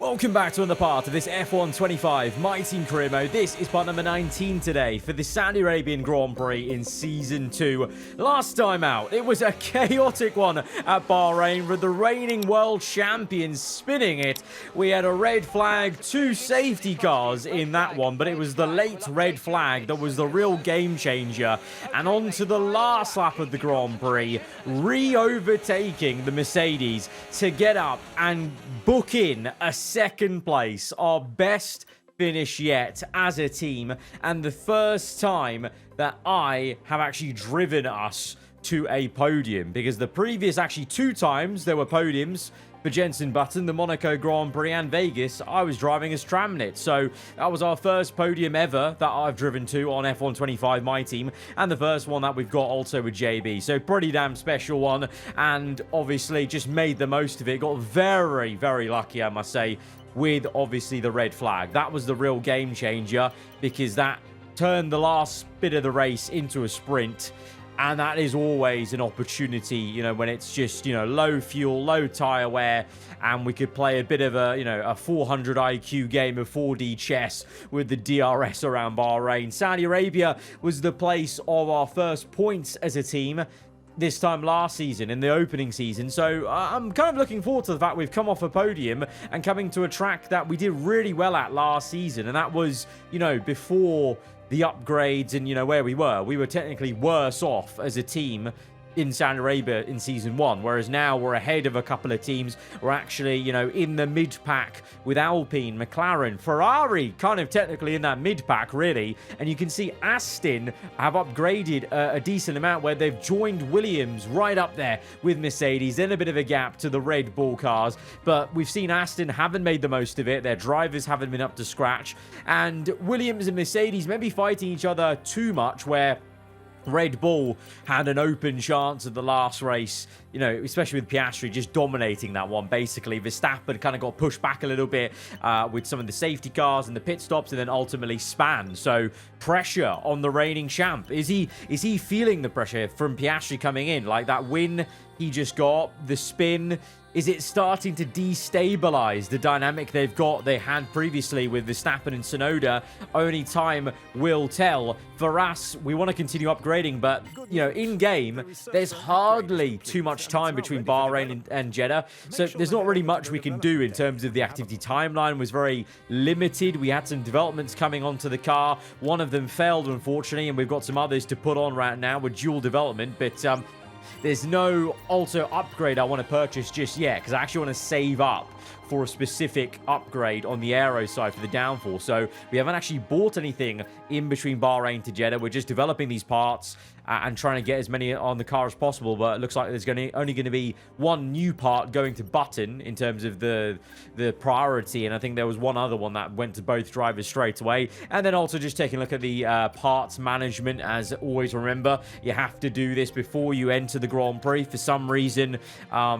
Welcome back to another part of this F1 25 My Team Career Mode. This is part number 19 today for the Saudi Arabian Grand Prix in Season 2. Last time out, it was a chaotic one at Bahrain with the reigning world champions spinning it. We had a red flag, 2 safety cars in that one, but it was the late red flag that was the real game changer. And on to the last lap of the Grand Prix, re-overtaking the Mercedes to get up and book in a second place, our best finish yet as a team, and the first time that I have actually driven us to a podium, because the previous actually 2 times there were podiums for Jenson Button, the Monaco Grand Prix and Vegas, I was driving as Tramnit. So that was our first podium ever that I've driven to on F1 25 My Team, and the first one that we've got also with JB. So pretty damn special one, and obviously just made the most of it. Got very, very lucky, I must say, with obviously the red flag. That was the real game changer, because that turned the last bit of the race into a sprint. And that is always an opportunity, you know, when it's just, you know, low fuel, low tire wear, and we could play a bit of a, you know, a 400 IQ game of 4D chess with the DRS around Bahrain. Saudi Arabia was the place of our first points as a team this time last season, in the opening season. So I'm kind of looking forward to the fact we've come off a podium and coming to a track that we did really well at last season. And that was, you know, before the upgrades and, you know, where we were technically worse off as a team in Saudi Arabia in Season 1, whereas now we're ahead of a couple of teams. We're actually, you know, in the mid-pack with Alpine, McLaren, Ferrari, kind of technically in that mid-pack, really. And you can see Aston have upgraded a decent amount, where they've joined Williams right up there with Mercedes, then a bit of a gap to the Red Bull cars. But we've seen Aston haven't made the most of it. Their drivers haven't been up to scratch. And Williams and Mercedes may be fighting each other too much, where Red Bull had an open chance at the last race, you know, especially with Piastri just dominating that one. Basically, Verstappen kind of got pushed back a little bit with some of the safety cars and the pit stops, and then ultimately span. So pressure on the reigning champ. Is he feeling the pressure from Piastri coming in? Like that win he just got, the spin, is it starting to destabilize the dynamic they had previously with Verstappen and Tsunoda? Only time will tell. For us, we want to continue upgrading, but, you know, in-game, there's hardly too much time between Bahrain and Jeddah, so there's not really much we can do in terms of the activity. Timeline was very limited. We had some developments coming onto the car. One of them failed, unfortunately, and we've got some others to put on right now with dual development, but there's no auto upgrade I want to purchase just yet, because I actually want to save up for a specific upgrade on the aero side for the downforce. So we haven't actually bought anything in between Bahrain to Jeddah. We're just developing these parts and trying to get as many on the car as possible. But it looks like there's only going to be one new part going to Button in terms of the priority. And I think there was one other one that went to both drivers straight away. And then also just taking a look at the parts management. As always, remember, you have to do this before you enter the Grand Prix. For some reason,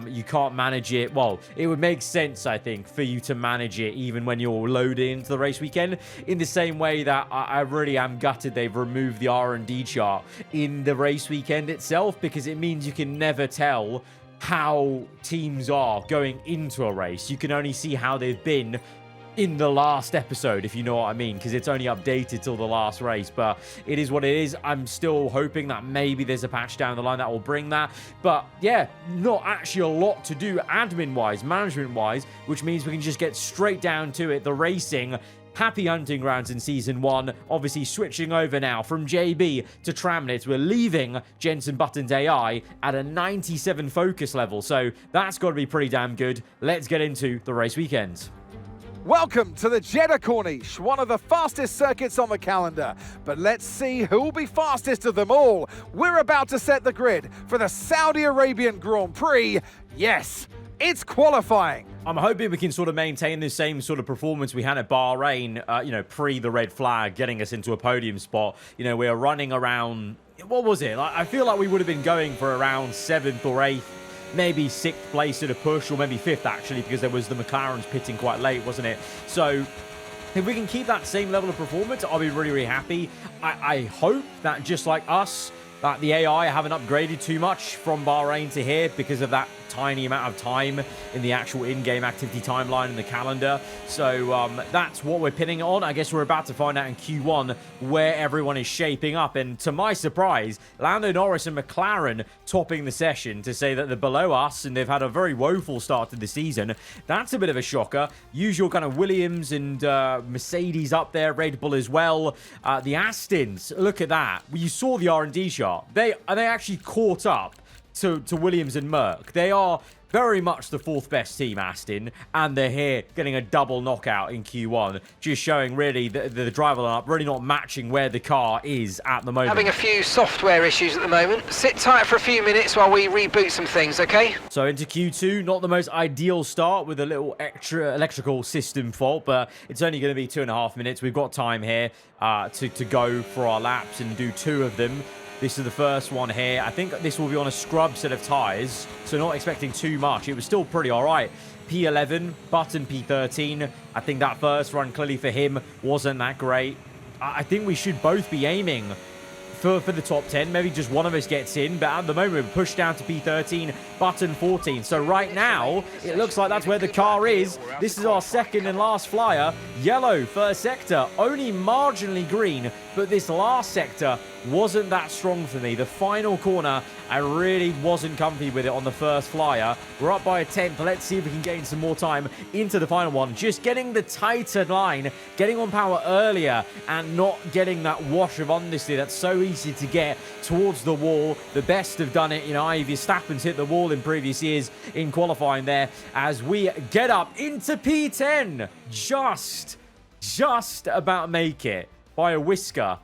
you can't manage it. Well, it would make sense, I think, for you to manage it even when you're loaded into the race weekend, in the same way that I really am gutted they've removed the R&D chart in the race weekend itself, because it means you can never tell how teams are going into a race. You can only see how they've been in the last episode, if you know what I mean, because it's only updated till the last race. But it is what it is. I'm still hoping that maybe there's a patch down the line that will bring that. But yeah, not actually a lot to do admin wise, management wise, which means we can just get straight down to it, the racing. Happy hunting grounds in Season 1. Obviously switching over now from JB to Tramnit. We're leaving Jenson Button's AI at a 97 focus level, so that's got to be pretty damn good. Let's get into the race weekend. Welcome to the Jeddah Corniche, one of the fastest circuits on the calendar. But let's see who'll be fastest of them all. We're about to set the grid for the Saudi Arabian Grand Prix. Yes, it's qualifying. I'm hoping we can sort of maintain the same sort of performance we had at Bahrain, you know, pre the red flag, getting us into a podium spot. You know, we are running around, what was it? I feel like we would have been going for around 7th or 8th. Maybe 6th place at a push, or maybe 5th actually, because there was the McLarens pitting quite late, wasn't it? So if we can keep that same level of performance, I'll be really, really happy. I hope that just like us, that the AI haven't upgraded too much from Bahrain to here because of that tiny amount of time in the actual in-game activity timeline in the calendar. So that's what we're pinning it on. I guess we're about to find out in Q1 where everyone is shaping up. And to my surprise, Lando Norris and McLaren topping the session to say that they're below us and they've had a very woeful start to the season. That's a bit of a shocker. Usual kind of Williams and Mercedes up there, Red Bull as well. The Astons, look at that. You saw the R&D chart. They actually caught up to Williams and Merck. They are very much the fourth best team, Aston, and they're here getting a double knockout in Q1, just showing really the driver lineup really not matching where the car is at the moment. Having a few software issues at the moment. Sit tight for a few minutes while we reboot some things, okay? So into Q2, not the most ideal start with a little extra electrical system fault, but it's only going to be 2.5 minutes. We've got time here to go for our laps and do 2 of them. This is the first one here. I think this will be on a scrub set of tyres, so not expecting too much. It was still pretty all right. P11, Button P13. I think that first run clearly for him wasn't that great. I think we should both be aiming for the top 10. Maybe just one of us gets in, but at the moment we're pushed down to P13, Button 14. So right now, it looks like that's where the car is. This is our second and last flyer. Yellow, first sector, only marginally green, but this last sector wasn't that strong for me. The final corner, I really wasn't comfy with it on the first flyer. We're up by a 10th. Let's see if we can gain some more time into the final one. Just getting the tighter line, getting on power earlier, and not getting that wash of understeer that's so easy to get towards the wall. The best have done it. You know, Verstappen's hit the wall in previous years in qualifying there as we get up into P10. Just about make it by a whisker.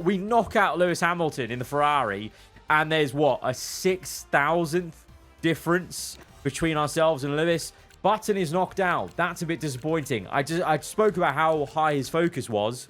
We knock out Lewis Hamilton in the Ferrari, and there's what, a 6,000th difference between ourselves and Lewis. Button is knocked out. That's a bit disappointing. I spoke about how high his focus was,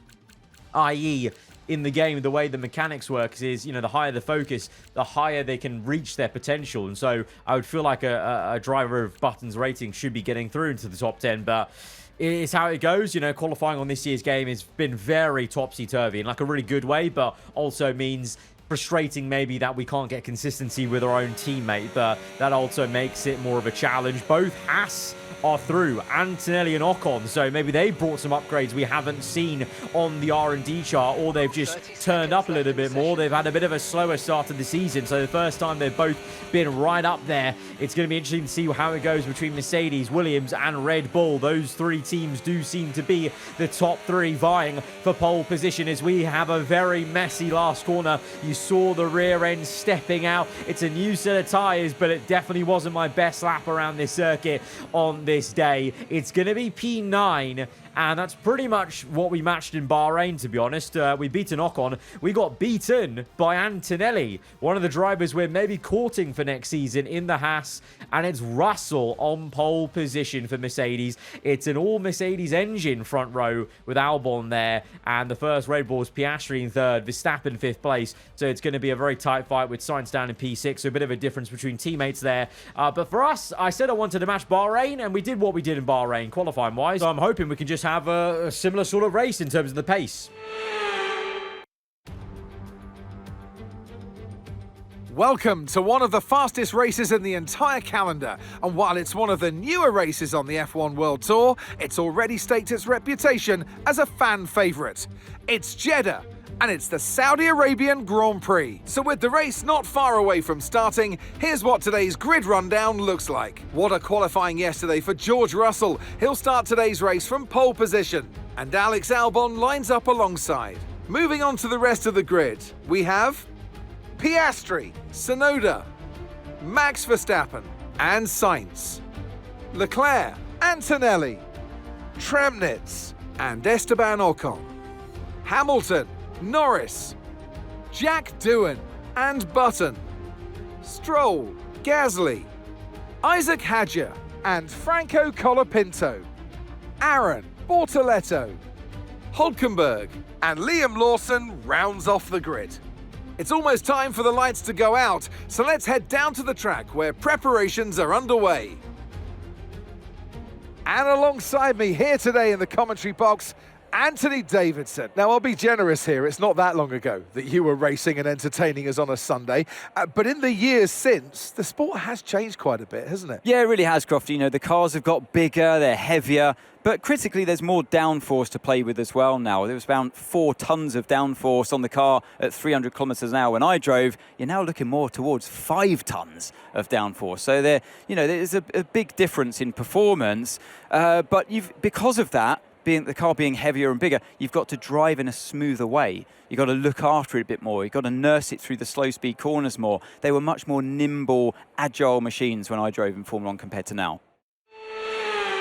i.e. in the game, the way the mechanics works is, you know, the higher the focus, the higher they can reach their potential. And so I would feel like a driver of Button's rating should be getting through into the top 10, but it's how it goes. You know, qualifying on this year's game has been very topsy-turvy in like a really good way, but also means frustrating maybe that we can't get consistency with our own teammate, but that also makes it more of a challenge. Both Haas are through, Antonelli and Ocon, so maybe they brought some upgrades we haven't seen on the R&D chart, or they've just turned up a little bit more. They've had a bit of a slower start to the season, so the first time they've both been right up there. It's going to be interesting to see how it goes between Mercedes, Williams and Red Bull. Those three teams do seem to be the top 3 vying for pole position as we have a very messy last corner. You saw the rear end stepping out. It's a new set of tyres, but it definitely wasn't my best lap around this circuit on this day. It's going to be P9, and that's pretty much what we matched in Bahrain, to be honest. We beat an Ocon. We got beaten by Antonelli, one of the drivers we're maybe courting for next season in the Haas, and it's Russell on pole position for Mercedes. It's an all-Mercedes engine front row with Albon there, and the first Red Bull's Piastri in 3rd, Verstappen 5th place, so it's going to be a very tight fight with Sainz down in P6, so a bit of a difference between teammates there. But for us, I said I wanted to match Bahrain, and we did what we did in Bahrain, qualifying-wise, so I'm hoping we can just have a similar sort of race in terms of the pace. Welcome to one of the fastest races in the entire calendar, and while it's one of the newer races on the F1 World Tour, it's already staked its reputation as a fan favourite. It's Jeddah, and it's the Saudi Arabian Grand Prix. So with the race not far away from starting, here's what today's grid rundown looks like. What a qualifying yesterday for George Russell. He'll start today's race from pole position, and Alex Albon lines up alongside. Moving on to the rest of the grid, we have Piastri, Tsunoda, Max Verstappen and Sainz, Leclerc, Antonelli, Tremnitz and Esteban Ocon, Hamilton, Norris, Jack Doohan and Button, Stroll, Gasly, Isaac Hadjar and Franco Colapinto, Aaron, Bortoletto, Hulkenberg and Liam Lawson rounds off the grid. It's almost time for the lights to go out, so let's head down to the track where preparations are underway. And alongside me here today in the commentary box, Anthony Davidson. Now, I'll be generous here. It's not that long ago that you were racing and entertaining us on a Sunday. But in the years since, the sport has changed quite a bit, hasn't it? Yeah, it really has, Crofty. You know, the cars have got bigger, they're heavier, but critically, there's more downforce to play with as well now. There was about 4 tons of downforce on the car at 300 kilometers an hour when I drove. You're now looking more towards 5 tons of downforce. So there's a big difference in performance. But because of that, the car being heavier and bigger, you've got to drive in a smoother way. You've got to look after it a bit more. You've got to nurse it through the slow speed corners more. They were much more nimble, agile machines when I drove in Formula 1 compared to now.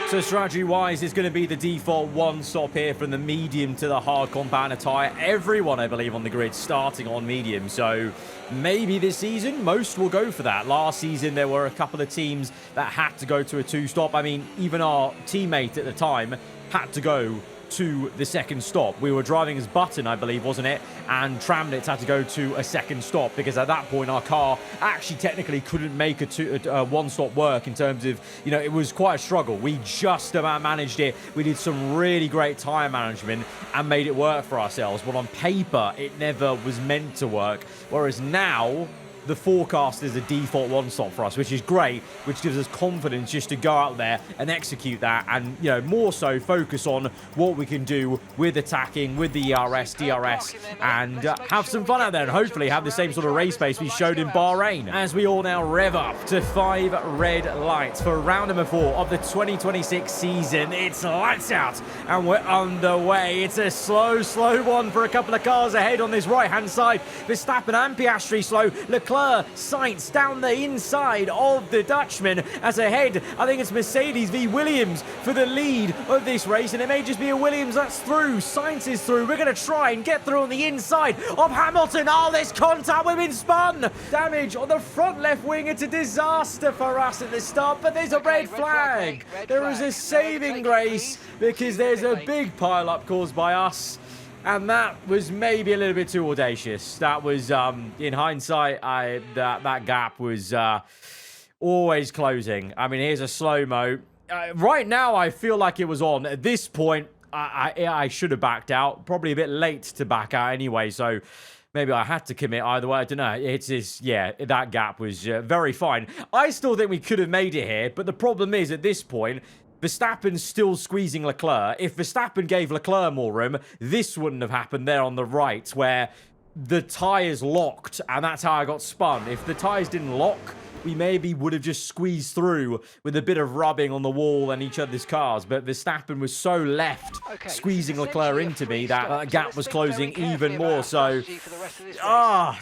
So strategy-wise, it's going to be the default one stop here from the medium to the hard compounder tyre. Everyone, I believe, on the grid starting on medium. So maybe this season, most will go for that. Last season, there were a couple of teams that had to go to a 2-stop. I mean, even our teammate at the time had to go to the second stop. We were driving as Button, I believe, wasn't it? And Tramnitz had to go to a second stop because at that point our car actually technically couldn't make a one-stop work in terms of, you know, it was quite a struggle. We just about managed it. We did some really great tyre management and made it work for ourselves. But on paper, it never was meant to work. Whereas now, the forecast is a default one-stop for us, which is great, which gives us confidence just to go out there and execute that and, you know, more so focus on what we can do with attacking, with the ERS, DRS, and have some fun out there and hopefully have the same sort of race pace we showed in Bahrain. As we all now rev up to 5 red lights for round number 4 of the 2026 season. It's lights out and we're underway. It's a slow one for a couple of cars ahead on this right-hand side. Verstappen and Piastri slow. Leclerc, Sainz down the inside of the Dutchman as ahead. I think it's Mercedes v Williams for the lead of this race, and it may just be a Williams that's through. Sainz is through. We're going to try and get through on the inside of Hamilton. Oh, this contact, we've been spun. Damage on the front left wing. It's a disaster for us at the start, but there's a red flag. There is a saving grace because there's a big pile-up caused by us. And that was maybe a little bit too audacious. That was, in hindsight, that gap was always closing. I mean, here's a slow-mo. Right now, I feel like it was on. At this point, I should have backed out. Probably a bit late to back out anyway, so maybe I had to commit either way. I don't know. It's just, yeah, that gap was very fine. I still think we could have made it here, but the problem is, at this point, Verstappen's still squeezing Leclerc. If Verstappen gave Leclerc more room, this wouldn't have happened there on the right, where the tyres locked, and that's how I got spun. If the tyres didn't lock, we maybe would have just squeezed through with a bit of rubbing on the wall and each other's cars. But Verstappen was so left, squeezing Leclerc into me, that gap was closing even more. So,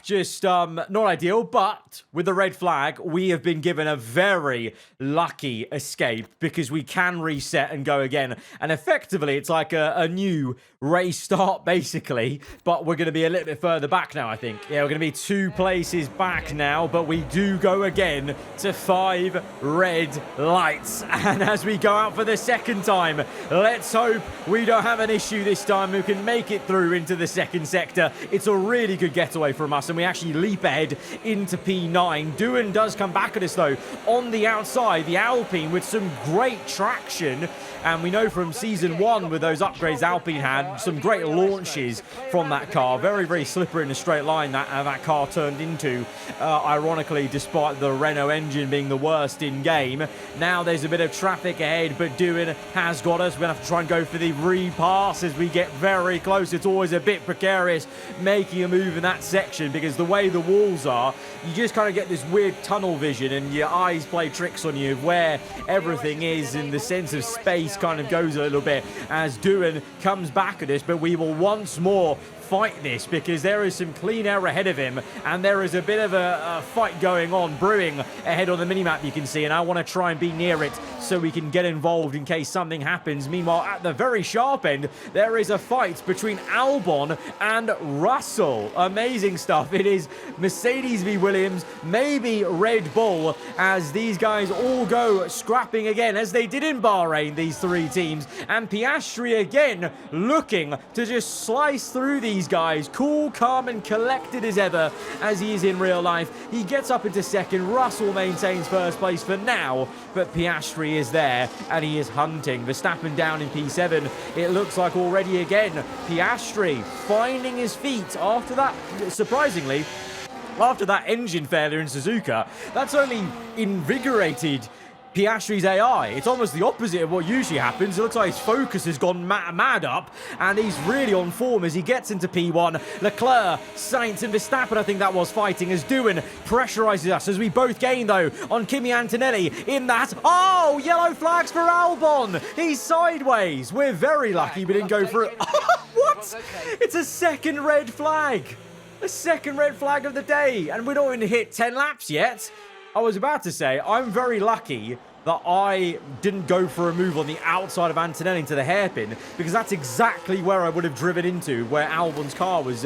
just not ideal. But with the red flag, we have been given a very lucky escape because we can reset and go again. And effectively, it's like a new race start, basically. But we're going to be a little bit further back now, I think. Yeah, we're going to be 2 places back now, but we do go again to 5 red lights. And as we go out for the second time, let's hope we don't have an issue this time. We can make it through into the second sector. It's a really good getaway from us, and we actually leap ahead into P9. Doohan does come back at us, though, on the outside, the Alpine, with some great traction. And we know from Season 1, with those upgrades Alpine had, some great launches from that car. Very, very slippery in a straight line that car turned into, ironically, despite the Renault engine being the worst in game. Now there's a bit of traffic ahead, but Doohan has got us. We're going to have to try and go for the repass as we get very close. It's always a bit precarious making a move in that section because the way the walls are, you just kind of get this weird tunnel vision and your eyes play tricks on you of where everything is, and the sense of space kind of goes a little bit as Doohan comes back at us. But we will once more fight this because there is some clean air ahead of him, and there is a bit of a fight going on, brewing ahead on the minimap, you can see, and I want to try and be near it so we can get involved in case something happens. Meanwhile, at the very sharp end, there is a fight between Albon and Russell. Amazing stuff. It is Mercedes v Williams, maybe Red Bull, as these guys all go scrapping again, as they did in Bahrain, these 3 teams, and Piastri again looking to just slice through these these guys. Cool, calm, and collected as ever, as he is in real life. He gets up into second. Russell maintains first place for now, but Piastri is there, and he is hunting. Verstappen down in P7. It looks like already again. Piastri finding his feet after that, surprisingly, after that engine failure in Suzuka. That's only invigorated Piastri's AI. It's almost the opposite of what usually happens. It looks like his focus has gone mad up, and he's really on form as he gets into P1. Leclerc, Sainz, and Verstappen, I think that was fighting, as Doohan pressurizes us as we both gain, though, on Kimi Antonelli in that. Oh, yellow flags for Albon. He's sideways. We're very lucky we didn't go for it. What? It's a second red flag. A second red flag of the day, and we don't even hit 10 laps yet. I was about to say, I'm very lucky that I didn't go for a move on the outside of Antonelli into the hairpin, because that's exactly where I would have driven into, where Albon's car was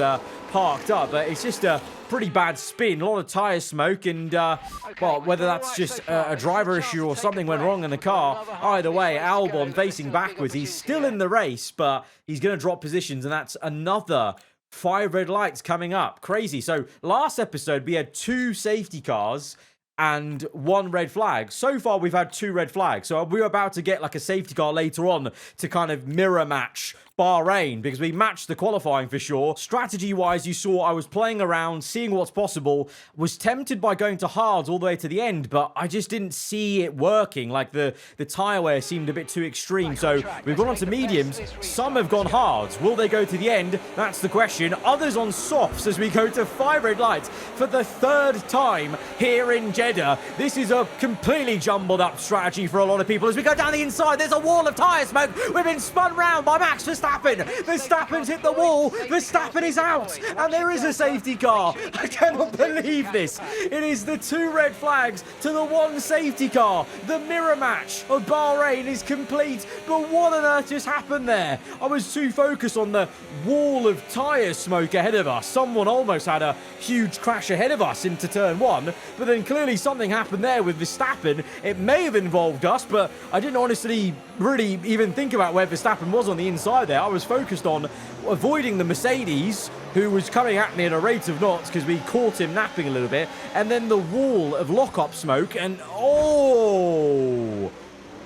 parked up. But it's just a pretty bad spin, a lot of tyre smoke, and, well, whether that's just a driver issue or something went wrong in the car, either way, Albon facing backwards. He's still in the race, but he's going to drop positions, and that's another 5 red lights coming up. Crazy. So last episode, we had 2 safety cars and 1 red flag. So far, we've had 2 red flags. So we're about to get like a safety car later on to kind of mirror match Bahrain, because we matched the qualifying for sure. Strategy-wise, you saw I was playing around, seeing what's possible, was tempted by going to hards all the way to the end, but I just didn't see it working. Like the tyre wear seemed a bit too extreme. So we've gone on to mediums. Some have gone hards. Will they go to the end? That's the question. Others on softs as we go to 5 red lights for the 3rd time here in Jeddah. This is a completely jumbled up strategy for a lot of people. As we go down the inside, there's a wall of tyre smoke. We've been spun round by Max Verstappen. Verstappen's hit the wall. Verstappen is out. And there is a safety car. I cannot believe this. It is the 2 red flags to the 1 safety car. The mirror match of Bahrain is complete. But what on earth just happened there? I was too focused on the wall of tyre smoke ahead of us. Someone almost had a huge crash ahead of us into turn 1. But then clearly something happened there with Verstappen. It may have involved us, but I didn't honestly really even think about where Verstappen was on the inside there. I was focused on avoiding the Mercedes, who was coming at me at a rate of knots because we caught him napping a little bit, and then the wall of lock-up smoke, and oh,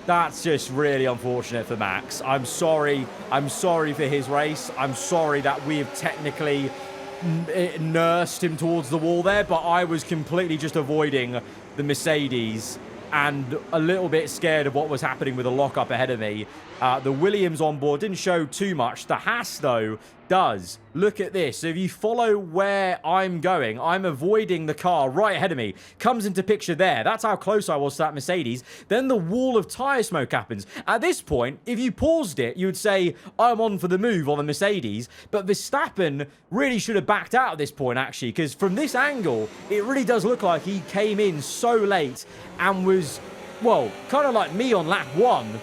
that's just really unfortunate for Max. I'm sorry for his race. I'm sorry that we have technically nursed him towards the wall there, but I was completely just avoiding the Mercedes and a little bit scared of what was happening with the lockup ahead of me. The Williams on board didn't show too much. The Haas, though, does. Look at this. So if you follow where I'm going, I'm avoiding the car right ahead of me. Comes into picture there. That's how close I was to that Mercedes. Then the wall of tyre smoke happens. At this point, if you paused it, you would say, I'm on for the move on the Mercedes. But Verstappen really should have backed out at this point, actually, because from this angle, it really does look like he came in so late and was, well, kind of like me on lap 1,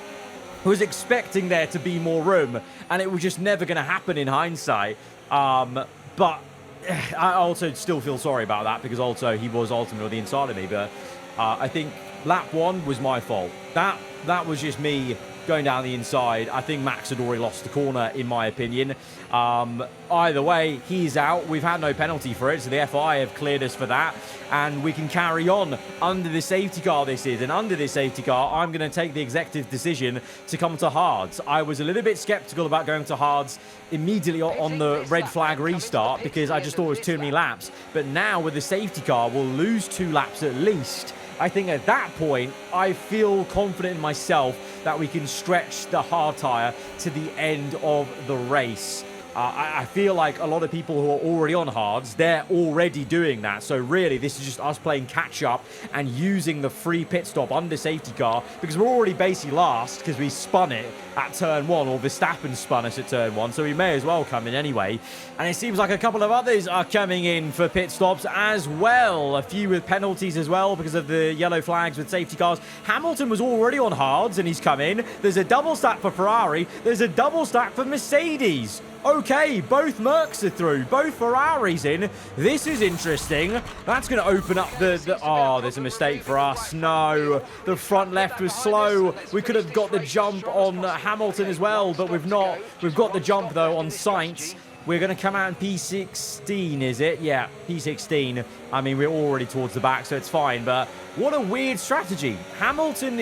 was expecting there to be more room, and it was just never going to happen in hindsight. But I also still feel sorry about that, because also he was ultimately on the inside of me. But I think lap 1 was my fault. That was just me going down the inside. I think Max had already lost the corner, in my opinion. Either way, he's out. We've had no penalty for it, so the FI have cleared us for that, and we can carry on under the safety car this is. And under this safety car, I'm going to take the executive decision to come to hards. I was a little bit skeptical about going to hards immediately on the red flag restart, because I just thought it was too many laps. But now with the safety car, we'll lose 2 laps at least. I think at that point, I feel confident in myself that we can stretch the hard tyre to the end of the race. I feel like a lot of people who are already on hards, they're already doing that. So really, this is just us playing catch up and using the free pit stop under safety car, because we're already basically last because we spun it at turn 1, or Verstappen spun us at turn 1. So we may as well come in anyway. And it seems like a couple of others are coming in for pit stops as well. A few with penalties as well because of the yellow flags with safety cars. Hamilton was already on hards and he's come in. There's a double stack for Ferrari. There's a double stack for Mercedes. Okay, both Mercs are through. Both Ferraris in. This is interesting. That's going to open up the... Oh, there's a mistake for us. No. The front left was slow. We could have got the jump on Hamilton as well, but we've not. We've got the jump, though, on Sainz. We're going to come out in P16, is it? Yeah, P16. I mean, we're already towards the back, so it's fine. But what a weird strategy. Hamilton,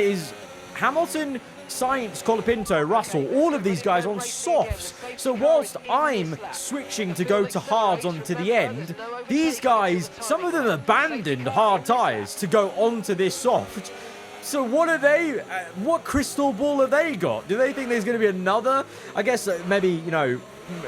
Sainz, Colapinto, Russell, all of these guys on softs. So whilst I'm switching to go to hards onto the end, these guys, some of them abandoned hard tyres to go onto this soft. So what are they, what crystal ball have they got? Do they think there's going to be another? I guess maybe, you know,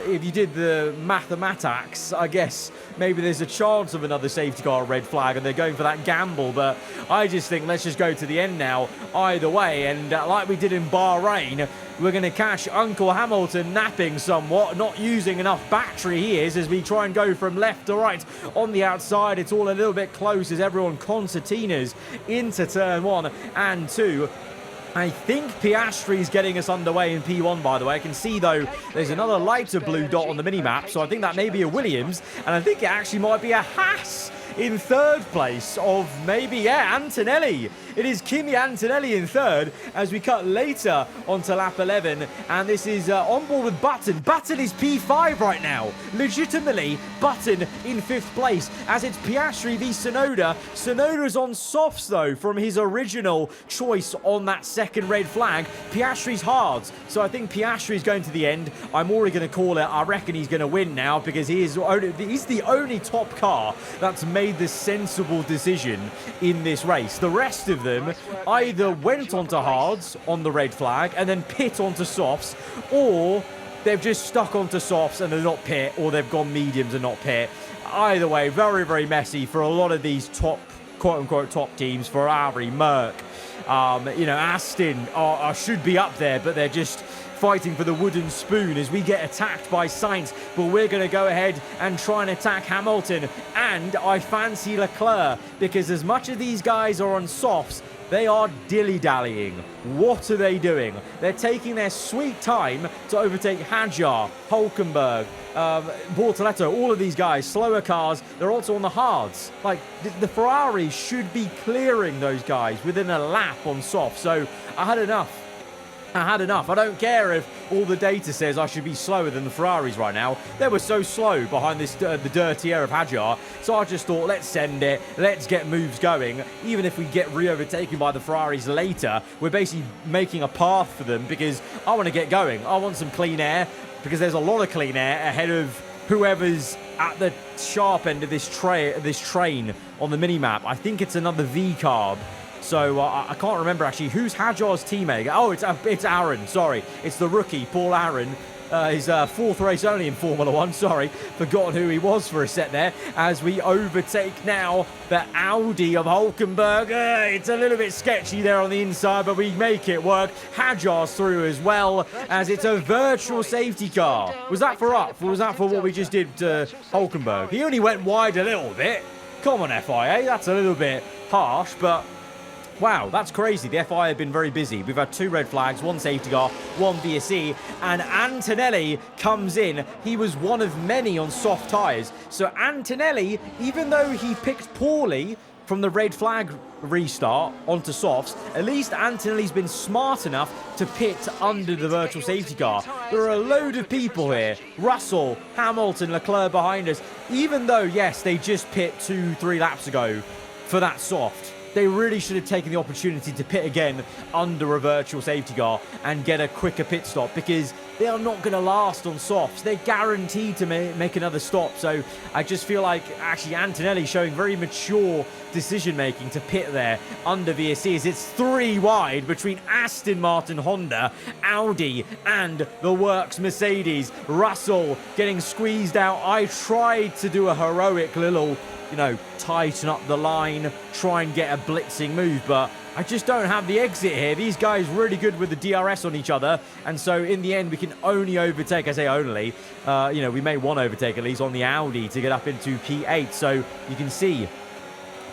if you did the mathematics, I guess maybe there's a chance of another safety car red flag and they're going for that gamble. But I just think let's just go to the end now either way. And like we did in Bahrain, we're going to catch Uncle Hamilton napping somewhat, not using enough battery he is as we try and go from left to right on the outside. It's all a little bit close as everyone concertinas into turn 1 and 2. I think Piastri's getting us underway in P1, by the way. I can see, though, there's another lighter blue dot on the mini-map, so I think that may be a Williams, and I think it actually might be a Haas in third place of maybe, yeah, Antonelli. It is Kimi Antonelli in third as we cut later onto lap 11. And this is on board with Button. Button is P5 right now. Legitimately, Button in 5th place as it's Piastri v Tsunoda. Tsunoda's on softs, though, from his original choice on that second red flag. Piastri's hards. So I think Piastri's going to the end. I'm already going to call it. I reckon he's going to win now because he's the only top car that's made the sensible decision in this race. The rest of them either went onto hards on the red flag and then pit onto softs, or they've just stuck onto softs and they're not pit, or they've gone mediums and not pit. Either way, very, very messy for a lot of these top, quote-unquote, top teams. Ferrari, Merc, you know, Aston should be up there, but they're just fighting for the wooden spoon as we get attacked by Sainz. But we're going to go ahead and try and attack Hamilton. And I fancy Leclerc, because as much as these guys are on softs, they are dilly-dallying. What are they doing? They're taking their sweet time to overtake Hadjar, Hulkenberg, Bortoletto, all of these guys, slower cars. They're also on the hards. Like, the Ferrari should be clearing those guys within a lap on soft. So I had enough. I don't care if all the data says I should be slower than the Ferraris right now. They were so slow behind this the dirty air of Hadjar. So I just thought, let's send it. Let's get moves going. Even if we get re-overtaken by the Ferraris later, we're basically making a path for them because I want to get going. I want some clean air because there's a lot of clean air ahead of whoever's at the sharp end of this train on the mini-map. I think it's another V-carb. So I can't remember actually who's Hadjar's teammate. Oh, it's Aaron. Sorry, it's the rookie Paul Aaron. His 4th race only in Formula 1. Sorry, forgotten who he was for a set there. As we overtake now the Audi of Hulkenberg. It's a little bit sketchy there on the inside, but we make it work. Hadjar's through as well, as it's a virtual safety car. Was that for us? Or was that for what we just did to Hulkenberg? He only went wide a little bit. Come on, FIA. That's a little bit harsh, but wow, that's crazy. The FIA have been very busy. We've had 2 red flags, 1 safety car, 1 VSE, and Antonelli comes in. He was one of many on soft tyres. So Antonelli, even though he picked poorly from the red flag restart onto softs, at least Antonelli's been smart enough to pit under the virtual safety car. There are a load of people here. Russell, Hamilton, Leclerc behind us. Even though, yes, they just pit 2-3 laps ago for that soft, they really should have taken the opportunity to pit again under a virtual safety car and get a quicker pit stop, because they are not going to last on softs. They're guaranteed to make another stop. So I just feel like actually Antonelli showing very mature decision-making to pit there under VSCs. It's 3 wide between Aston Martin, Honda, Audi, and the works Mercedes. Russell getting squeezed out. I tried to do a heroic little, you know, tighten up the line, try and get a blitzing move, but I just don't have the exit here. These guys really good with the DRS on each other, and so in the end we can only overtake, I say only, you know, we made 1 overtake at least on the Audi to get up into P8. So you can see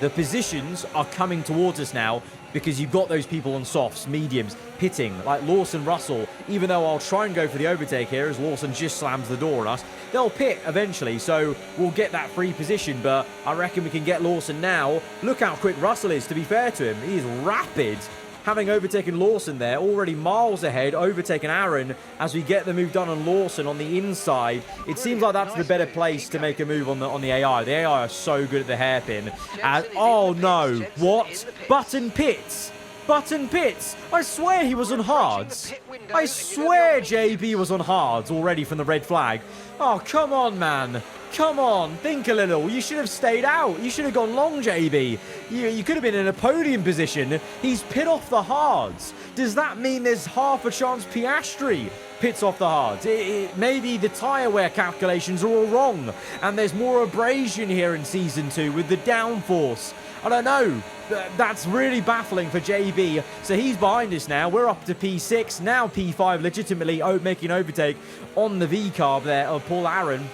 the positions are coming towards us now because you've got those people on softs, mediums, pitting, like Lawson, Russell. Even though I'll try and go for the overtake here as Lawson just slams the door on us, they'll pit eventually, so we'll get that free position, but I reckon we can get Lawson now. Look how quick Russell is, to be fair to him. He is rapid having overtaken Lawson there, already miles ahead, overtaken Aaron as we get the move done on Lawson on the inside. It seems like that's the better place to make a move on the AI. The AI are so good at the hairpin. And, oh no, what? Button pits. Button pits. I swear he was on hards. I swear JB was on hards already from the red flag. Oh, come on, man. Come on, think a little. You should have stayed out. You should have gone long, JB. You could have been in a podium position. He's pit off the hards. Does that mean there's half a chance Piastri pits off the hards? Maybe the tyre wear calculations are all wrong, and there's more abrasion here in Season 2 with the downforce. I don't know. That's really baffling for JB. So he's behind us now. We're up to P6. Now P5 legitimately making overtake on the V-carb there of Paul Aaron.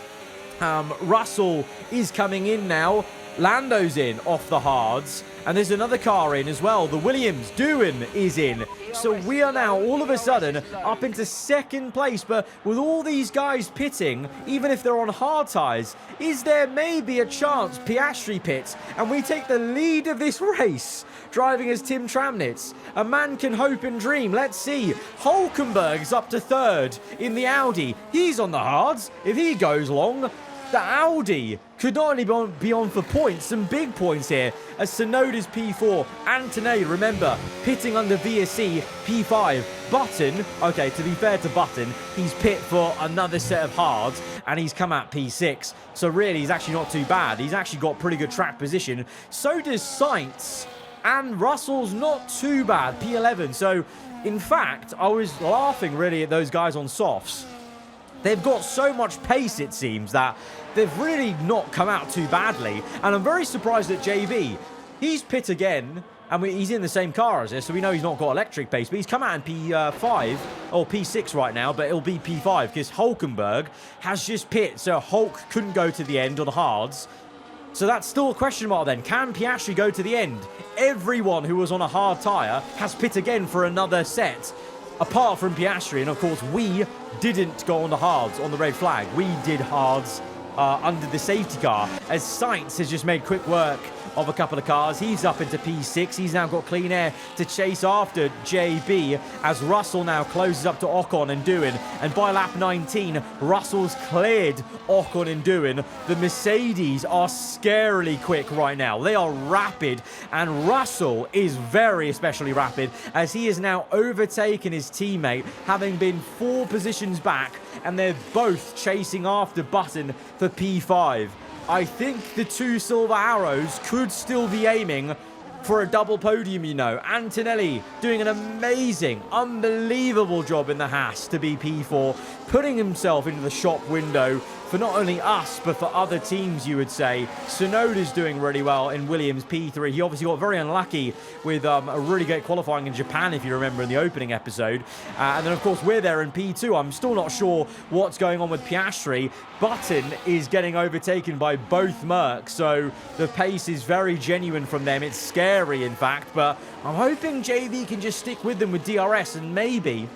Russell is coming in now. Lando's in off the hards. And there's another car in as well. The Williams Doohan is in. So we are now all of a sudden up into second place. But with all these guys pitting, even if they're on hard tyres, is there maybe a chance Piastri pits and we take the lead of this race? Driving as Tim Tramnitz. A man can hope and dream. Let's see. Hulkenberg's up to third in the Audi. He's on the hards. If he goes long, the Audi could not only be on for points, some big points here, as Tsunoda's P4. Antonelli, remember, pitting under VSC, P5. Button, okay, to be fair to Button, he's pit for another set of hards, and he's come out P6. So really, he's actually not too bad. He's actually got pretty good track position. So does Sainz, and Russell's not too bad, P11. So, in fact, I was laughing really at those guys on softs. They've got so much pace, it seems, that they've really not come out too badly. And I'm very surprised at JB. He's pit again, and he's in the same car as us, so we know he's not got electric pace. But he's come out in P5, or P6 right now, but it'll be P5, because Hulkenberg has just pit. So Hulk couldn't go to the end on hards. So that's still a question mark then. Can Piastri go to the end? Everyone who was on a hard tyre has pit again for another set. Apart from Piastri, and of course we didn't go on the hards on the red flag. We did hards under the safety car, as Sainz has just made quick work of a couple of cars. He's up into P6. He's now got clean air to chase after JB, as Russell now closes up to Ocon and Doohan. And by lap 19, Russell's cleared Ocon and Doohan. The Mercedes are scarily quick right now. They are rapid, and Russell is very especially rapid, as he has now overtaken his teammate, having been 4 positions back, and they're both chasing after Button for P5. I think the 2 silver arrows could still be aiming for a double podium, you know. Antonelli doing an amazing, unbelievable job in the Haas to be P4, putting himself into the shop window for not only us, but for other teams, you would say. Tsunoda's doing really well in Williams P3. He obviously got very unlucky with a really great qualifying in Japan, if you remember, in the opening episode. And then, of course, we're there in P2. I'm still not sure what's going on with Piastri. Button is getting overtaken by both Mercs, so the pace is very genuine from them. It's scary, in fact, but I'm hoping JV can just stick with them with DRS, and maybe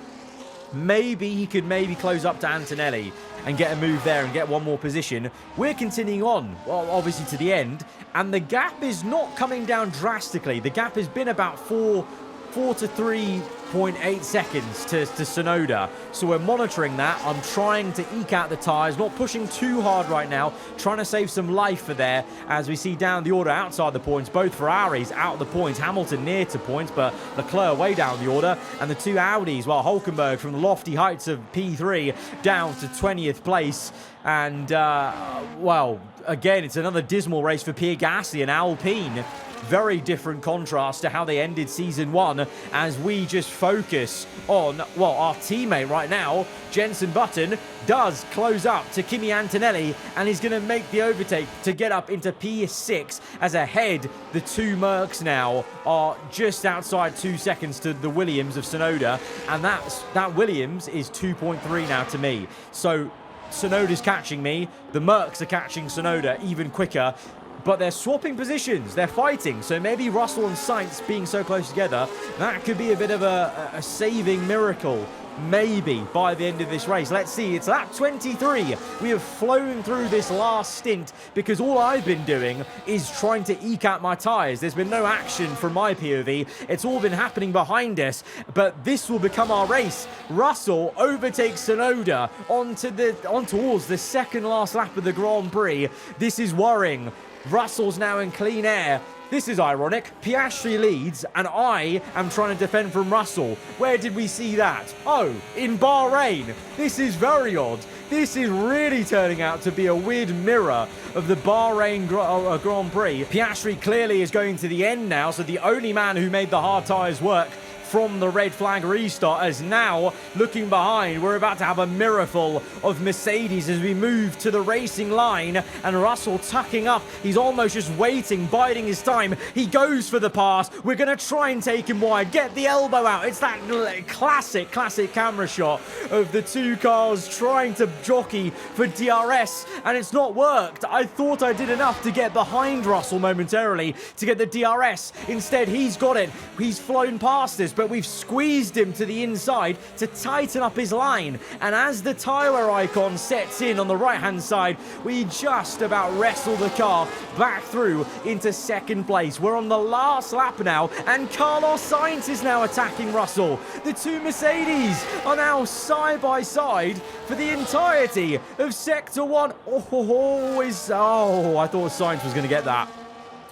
he could close up to Antonelli and get a move there and get one more position. We're continuing on, well, obviously to the end, and the gap is not coming down drastically. The gap has been about 4 to 3.8 seconds to Tsunoda. So we're monitoring that. I'm trying to eke out the tyres, not pushing too hard right now, trying to save some life for there, as we see down the order outside the points, both Ferraris out the points, Hamilton near to points, but Leclerc way down the order, and the 2 Audis, while Hulkenberg from the lofty heights of P3 down to 20th place. And, well, again, it's another dismal race for Pierre Gasly and Alpine. Very different contrast to how they ended Season 1, as we just focus on, well, our teammate right now, Jenson Button, does close up to Kimi Antonelli, and he's going to make the overtake to get up into P6, as ahead the 2 Mercs now are just outside 2 seconds to the Williams of Tsunoda, and that Williams is 2.3 now to me. So Tsunoda's catching me, the Mercs are catching Tsunoda even quicker, but they're swapping positions, they're fighting, so maybe Russell and Sainz being so close together, that could be a bit of a saving miracle maybe by the end of this race. Let's see, it's lap 23. We have flown through this last stint because all I've been doing is trying to eke out my tyres. There's been no action from my POV. It's all been happening behind us, but this will become our race. Russell overtakes Tsunoda on towards the second last lap of the Grand Prix. This is worrying. Russell's now in clean air. This is ironic. Piastri leads, and I am trying to defend from Russell. Where did we see that? Oh, in Bahrain. This is very odd. This is really turning out to be a weird mirror of the Bahrain Grand Prix. Piastri clearly is going to the end now, so the only man who made the hard tyres work from the red flag restart is now looking behind. We're about to have a miracle of Mercedes as we move to the racing line, and Russell tucking up. He's almost just waiting, biding his time. He goes for the pass. We're going to try and take him wide, get the elbow out. It's that classic camera shot of the two cars trying to jockey for DRS, and it's not worked. I thought I did enough to get behind Russell momentarily to get the DRS. Instead, he's got it. He's flown past us, but we've squeezed him to the inside to tighten up his line. And as the tyre icon sets in on the right-hand side, we just about wrestle the car back through into second place. We're on the last lap now, and Carlos Sainz is now attacking Russell. The two Mercedes are now side by side for the entirety of Sector 1. I thought Sainz was going to get that.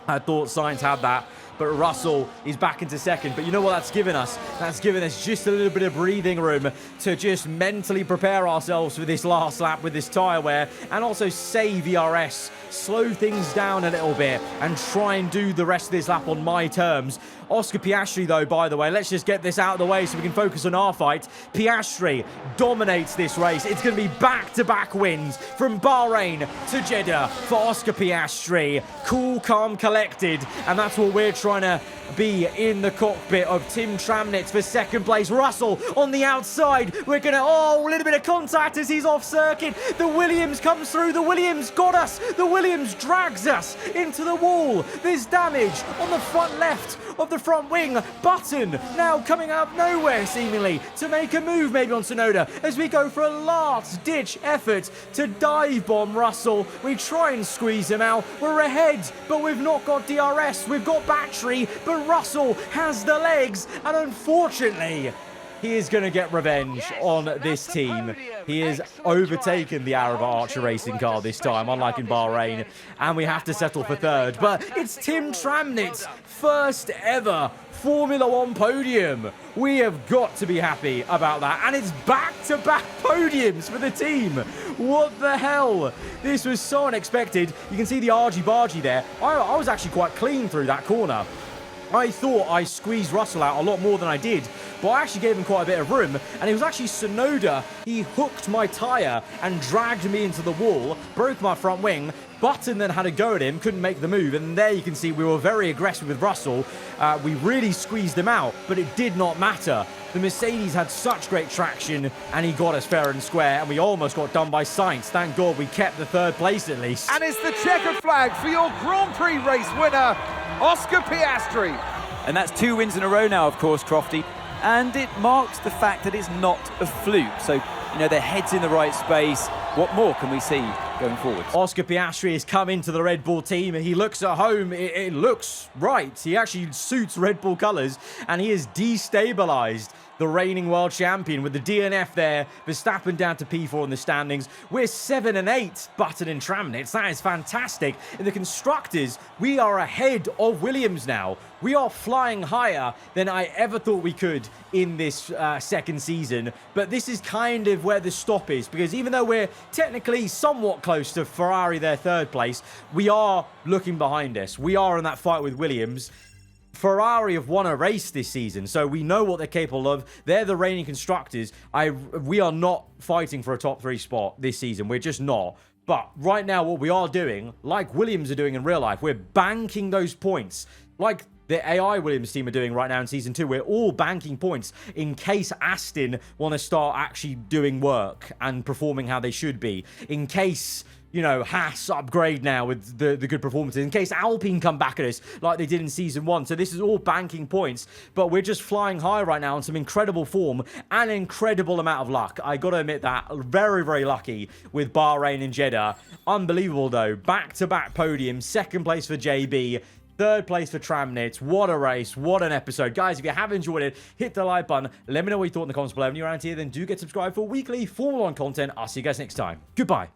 I thought Sainz had that. But Russell is back into second. But you know what that's given us? That's given us just a little bit of breathing room to just mentally prepare ourselves for this last lap with this tyre wear, and also save ERS, slow things down a little bit, and try and do the rest of this lap on my terms. Oscar Piastri, though, by the way, let's just get this out of the way so we can focus on our fight. Piastri dominates this race. It's going to be back-to-back wins from Bahrain to Jeddah for Oscar Piastri. Cool, calm, collected, and that's what we're trying to be in the cockpit of Tim Tramnitz for second place. Russell on the outside. We're going to, a little bit of contact as he's off circuit. The Williams comes through. The Williams got us. The Williams drags us into the wall. There's damage on the front left of the front wing. Button now coming out of nowhere seemingly to make a move maybe on Tsunoda as we go for a last ditch effort to dive bomb Russell. We try and squeeze him out. We're ahead, but we've not got DRS. We've got battery, but Russell has the legs, and unfortunately he is going to get revenge on this team. He has overtaken the aarava Archer racing car this time, unlike in Bahrain, and we have to settle for third. But it's Tim Tramnitz's first ever Formula One podium. We have got to be happy about that, and it's back-to-back podiums for the team. What the hell? This was so unexpected. You can see the argy-bargy there. I was actually quite clean through that corner. I thought I squeezed Russell out a lot more than I did, but I actually gave him quite a bit of room, and it was actually Tsunoda. He hooked my tyre and dragged me into the wall, broke my front wing. Button then had a go at him, couldn't make the move, and there you can see we were very aggressive with Russell. We really squeezed him out, but it did not matter. The Mercedes had such great traction, and he got us fair and square, and we almost got done by Sainz. Thank God we kept the third place at least. And it's the checkered flag for your Grand Prix race winner, Oscar Piastri. And that's 2 wins in a row now, of course, Crofty. And it marks the fact that it's not a fluke. So, their head's in the right space. What more can we see going forward? Oscar Piastri has come into the Red Bull team. He looks at home. It looks right. He actually suits Red Bull colours, and he has destabilised the reigning world champion with the DNF there. Verstappen down to P4 in the standings. We're 7 and 8, Button and Tramnitz. That is fantastic. In the constructors, we are ahead of Williams now. We are flying higher than I ever thought we could in this second season. But this is kind of where the stop is, because even though we're technically somewhat close to Ferrari, their third place, we are looking behind us. We are in that fight with Williams. Ferrari have won a race this season, so we know what they're capable of. They're the reigning constructors. We are not fighting for a top 3 spot this season. We're just not. But right now, what we are doing, like Williams are doing in real life, we're banking those points. Like the AI Williams team are doing right now in Season 2. We're all banking points in case Aston want to start actually doing work and performing how they should be. In case, you know, Haas upgrade now with the good performances. In case Alpine come back at us like they did in Season 1. So this is all banking points. But we're just flying high right now on some incredible form and an incredible amount of luck. I got to admit that. Very, very lucky with Bahrain and Jeddah. Unbelievable, though. Back-to-back podium. Second place for JB. Third place for Tramnit. What a race. What an episode. Guys, if you have enjoyed it, hit the like button. Let me know what you thought in the comments below. If you're around here, then do get subscribed for weekly full-on content. I'll see you guys next time. Goodbye.